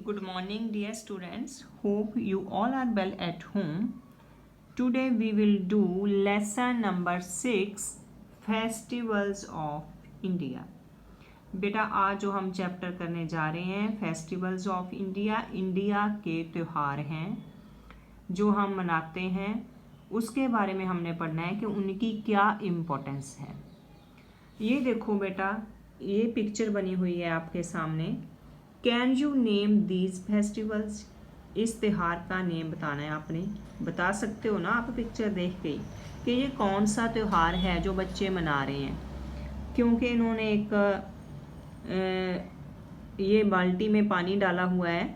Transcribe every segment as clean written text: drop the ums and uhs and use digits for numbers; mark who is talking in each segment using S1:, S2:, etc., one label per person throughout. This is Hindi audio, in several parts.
S1: Good morning, dear students. Hope you all are well at home. Today we will do lesson number 6 Festivals of India. बेटा आज जो हम चैप्टर करने जा रहे हैं फेस्टिवल्स ऑफ इंडिया, इंडिया के त्यौहार हैं जो हम मनाते हैं, उसके बारे में हमने पढ़ना है कि उनकी क्या इम्पोर्टेंस है। ये देखो बेटा, ये पिक्चर बनी हुई है आपके सामने। Can you name these festivals? इस त्यौहार का नेम बताना है आपने। बता सकते हो ना आप पिक्चर देख के कि ये कौन सा त्यौहार है जो बच्चे मना रहे हैं। क्योंकि इन्होंने एक ये बाल्टी में पानी डाला हुआ है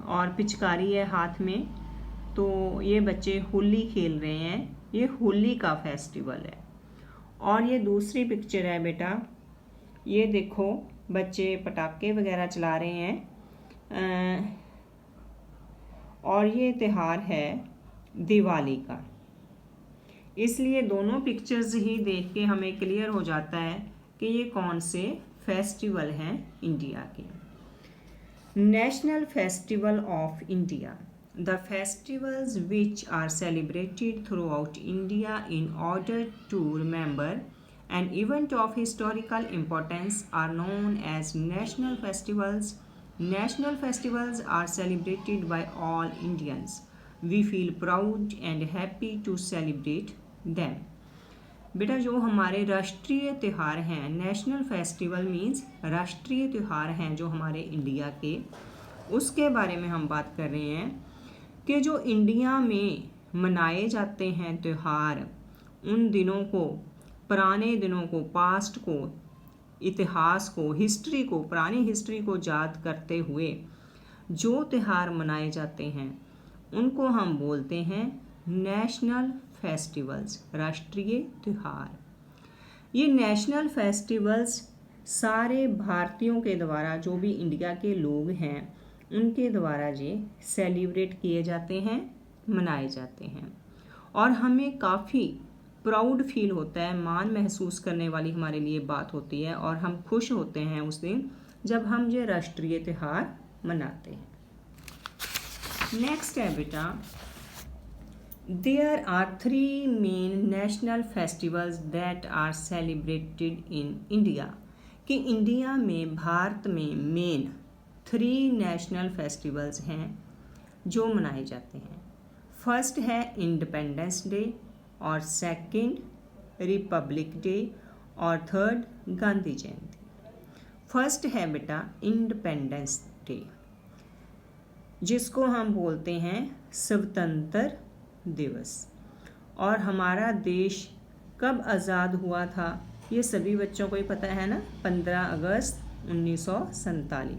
S1: और पिचकारी है हाथ में, तो ये बच्चे होली खेल रहे हैं। ये होली का फेस्टिवल है। और ये दूसरी पिक्चर है बेटा, ये देखो बच्चे पटाखे वगैरह चला रहे हैं और ये त्यौहार है दिवाली का। इसलिए दोनों पिक्चर्स ही देख के हमें क्लियर हो जाता है कि ये कौन से फेस्टिवल हैं इंडिया के। National festival of India, the festivals which are celebrated throughout India in order to remember an event of historical importance are known as national festivals. National festivals are celebrated by all Indians. We feel proud and happy to celebrate them. बेटा जो हमारे राष्ट्रीय त्यौहार हैं, नेशनल फेस्टिवल मीन्स राष्ट्रीय त्यौहार हैं जो हमारे इंडिया के, उसके बारे में हम बात कर रहे हैं कि जो इंडिया में मनाए जाते हैं त्यौहार, उन दिनों को, पुराने दिनों को, पास्ट को, इतिहास को, हिस्ट्री को, पुरानी हिस्ट्री को याद करते हुए जो त्यौहार मनाए जाते हैं उनको हम बोलते हैं नेशनल फेस्टिवल्स, राष्ट्रीय त्यौहार। ये नेशनल फेस्टिवल्स सारे भारतीयों के द्वारा, जो भी इंडिया के लोग हैं उनके द्वारा ये सेलिब्रेट किए जाते हैं, मनाए जाते हैं। और हमें काफ़ी प्राउड फील होता है, मान महसूस करने वाली हमारे लिए बात होती है और हम खुश होते हैं उस दिन जब हम ये राष्ट्रीय त्यौहार मनाते हैं। नेक्स्ट है बेटा, there are 3 main national festivals that are celebrated in India. कि इंडिया में, भारत में मेन 3 नेशनल फेस्टिवल्स हैं जो मनाए जाते हैं। फर्स्ट है इंडिपेंडेंस डे, और सेकंड रिपब्लिक डे, और थर्ड गांधी जयंती। फर्स्ट है बेटा इंडिपेंडेंस डे, जिसको हम बोलते हैं स्वतंत्र दिवस। और हमारा देश कब आज़ाद हुआ था ये सभी बच्चों को ही पता है ना, 15 अगस्त 1947,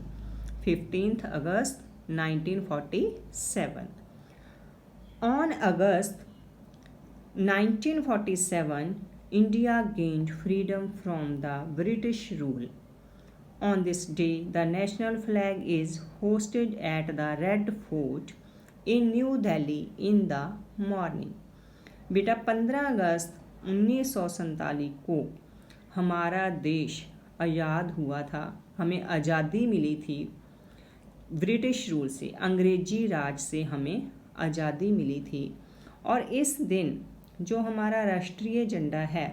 S1: 15 अगस्त 1947। On August 1947, India gained freedom from the British rule. On this day, the national flag is hoisted at the Red Fort in New Delhi in the morning. बेटा 15 अगस्त 1947 को हमारा देश आज़ाद हुआ था, हमें आज़ादी मिली थी ब्रिटिश रूल से, अंग्रेजी राज से हमें आज़ादी मिली थी। और इस दिन जो हमारा राष्ट्रीय झंडा है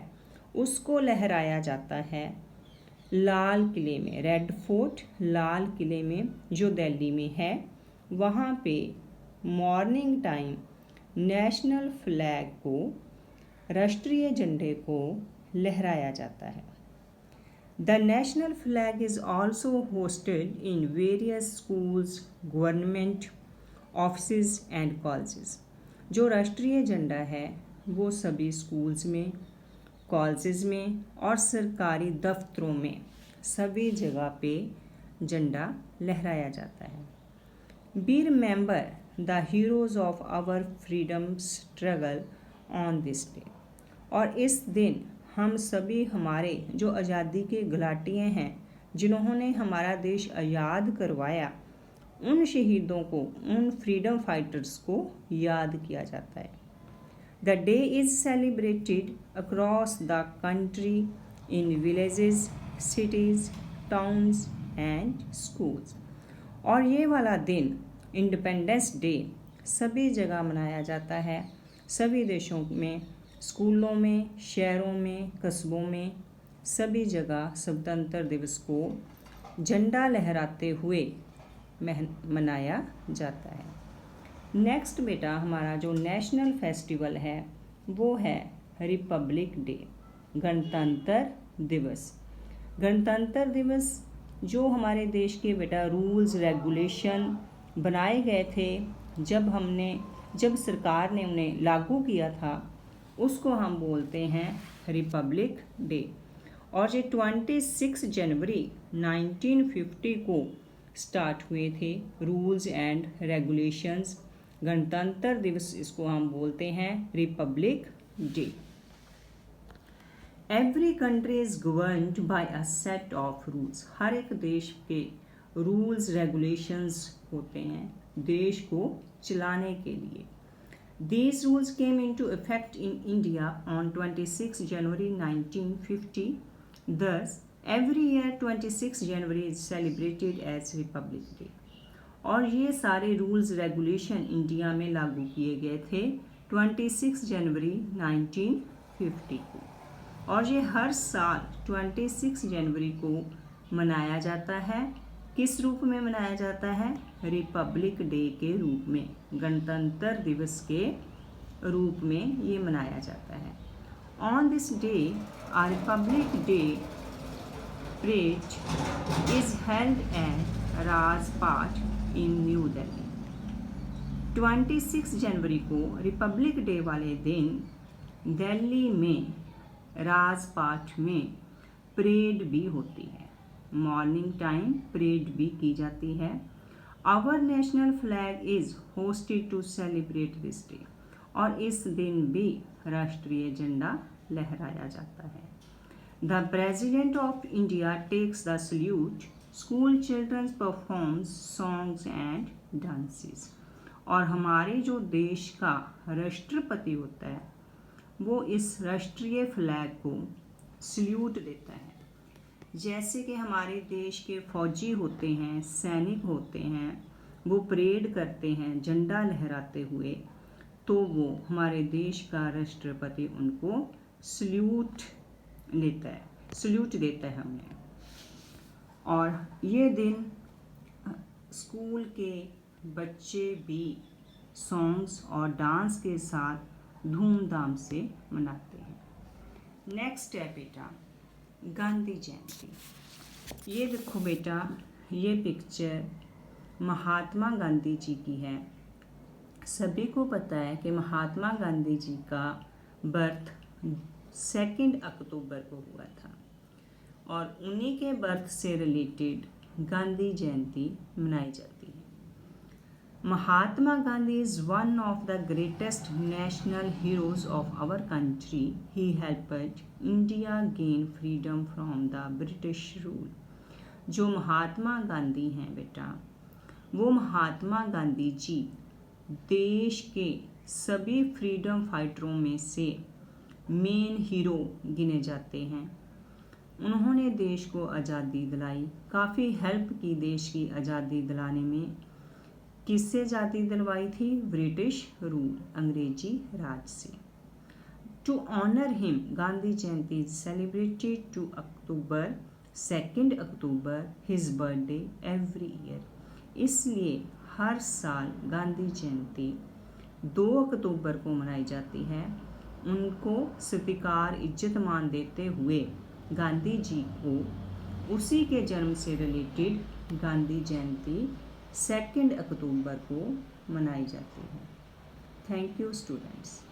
S1: उसको लहराया जाता है लाल किले में, रेड फोर्ट लाल किले में जो दिल्ली में है, वहाँ पे मॉर्निंग टाइम नेशनल फ्लैग को, राष्ट्रीय झंडे को लहराया जाता है। The national flag is also hosted in various schools, government office and colleges. जो राष्ट्रीय झंडा है वो सभी स्कूल्स में, कॉलेजेस में और सरकारी दफ्तरों में, सभी जगह पे झंडा लहराया जाता है। We remember the heroes of our freedom struggle on this day. और इस दिन हम सभी हमारे जो आज़ादी के घुलाटिए हैं, जिन्होंने हमारा देश आज़ाद करवाया, उन शहीदों को, उन फ्रीडम फाइटर्स को याद किया जाता है। The day is celebrated across the country in villages, cities, towns and schools. और ये वाला दिन इंडिपेंडेंस डे सभी जगह मनाया जाता है, सभी देशों में, स्कूलों में, शहरों में, कस्बों में, सभी जगह स्वतंत्रता दिवस को झंडा लहराते हुए मनाया जाता है। नेक्स्ट बेटा हमारा जो नेशनल फेस्टिवल है वो है रिपब्लिक डे, गणतंत्र दिवस। गणतंत्र दिवस जो हमारे देश के बेटा रूल्स रेगुलेशन बनाए गए थे, जब सरकार ने उन्हें लागू किया था, उसको हम बोलते हैं रिपब्लिक डे। और ये 26 जनवरी 1950 को स्टार्ट हुए थे रूल्स एंड रेगुलेशंस। गणतंत्र दिवस इसको हम बोलते हैं republic day. Every country is governed by a set of rules. हर एक देश के रूल्स रेगुलेशंस होते हैं देश को चलाने के लिए। These rules came into effect in India on 26 January 1950. Thus, every year 26 January is celebrated as Republic Day. और ये सारे रूल्स रेगुलेशन इंडिया में लागू किए गए थे 26 जनवरी 1950 को, और ये हर साल 26 जनवरी को मनाया जाता है। किस रूप में मनाया जाता है? रिपब्लिक डे के रूप में, गणतंत्र दिवस के रूप में ये मनाया जाता है। On this day a republic day parade is held at Rajpath in new Delhi. 26 जनवरी को रिपब्लिक डे वाले दिन दिल्ली में राजपाट में परेड भी होती है, मॉर्निंग टाइम परेड भी की जाती है। Our national flag is hoisted to celebrate this day, और इस दिन भी राष्ट्रीय झंडा लहराया जाता है। The president of India takes the salute, school childrens performs songs and dances. और हमारे जो देश का राष्ट्रपति होता है वो इस राष्ट्रीय फ्लैग को सल्यूट देता है। जैसे कि हमारे देश के फौजी होते हैं, सैनिक होते हैं, वो परेड करते हैं झंडा लहराते हुए, तो वो हमारे देश का राष्ट्रपति उनको सल्यूट देता है उन्हें। और ये दिन स्कूल के बच्चे भी सॉन्ग्स और डांस के साथ धूमधाम से मनाते हैं। नेक्स्ट है बेटा गांधी जयंती। ये देखो बेटा, ये पिक्चर महात्मा गांधी जी की है। सभी को पता है कि महात्मा गांधी जी का बर्थ 2 अक्टूबर को हुआ था, और उन्हीं के बर्थ से रिलेटेड गांधी जयंती मनाई जाती है। Mahatma Gandhi is one of the greatest national heroes of our country. He helped India gain freedom from the British rule. जो महात्मा गांधी हैं बेटा, वो महात्मा गांधी जी देश के सभी फ्रीडम फाइटरों में से मेन हीरो गिने जाते हैं। उन्होंने देश को आज़ादी दिलाई, काफ़ी हेल्प की देश की आज़ादी दिलाने में। किससे आज़ादी दिलवाई थी? ब्रिटिश रूल, अंग्रेजी राज से। To honour him Gandhi Jayanti is celebrated 2 October his birthday every year. इसलिए हर साल गांधी जयंती 2 अक्टूबर को मनाई जाती है। उनको सत्कार इज्जत मान देते हुए गांधी जी को उसी के जन्म से रिलेटेड गांधी जयंती 2 अक्टूबर को मनाई जाती है। Thank you students.